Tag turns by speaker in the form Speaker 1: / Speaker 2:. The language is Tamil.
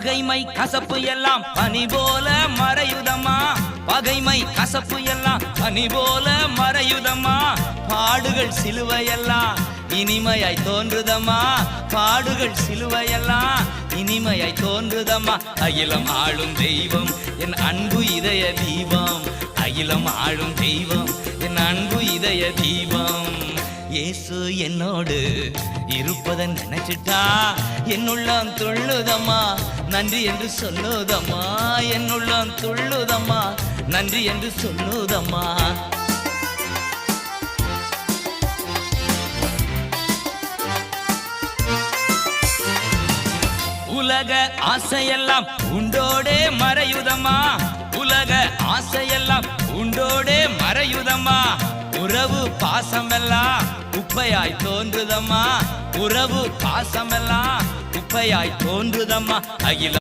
Speaker 1: பகைமை கசப்பு எல்லாம் பனி போல மறையுதம்மா. பகைமை கசப்பு எல்லாம் பனி போல மறையுதம்மா. பாடுகள் சிலுவையெல்லாம் இனிமையாய் தோன்றுதம்மா. பாடுகள் சிலுவையெல்லாம் இனிமையாய் தோன்றுதம்மா. அகிலம் ஆளும் தெய்வம் என் அன்பு இதய தீபம். அகிலம் ஆளும் தெய்வம் என் அன்பு இதய தீபம். இயேசு என்னோடு இருப்பதை நினைச்சிட்டா என்னுள்ளம் துள்ளுதம்மா. நன்றி என்று சொல்லுதம்மா. என்னுள்ளம் துள்ளுதம்மா. நன்றி என்று சொல்லுதம்மா. உலக ஆசையெல்லாம் உண்டோடே மறையுதம்மா. உலக ஆசையெல்லாம் உண்டோடே மறையுதம்மா. உறவு பாசமெல்லாம் குப்பையாய் தோன்றுதம்மா. உறவு பாசமெல்லாம் குப்பையாய் தோன்றுதம்மா. அகில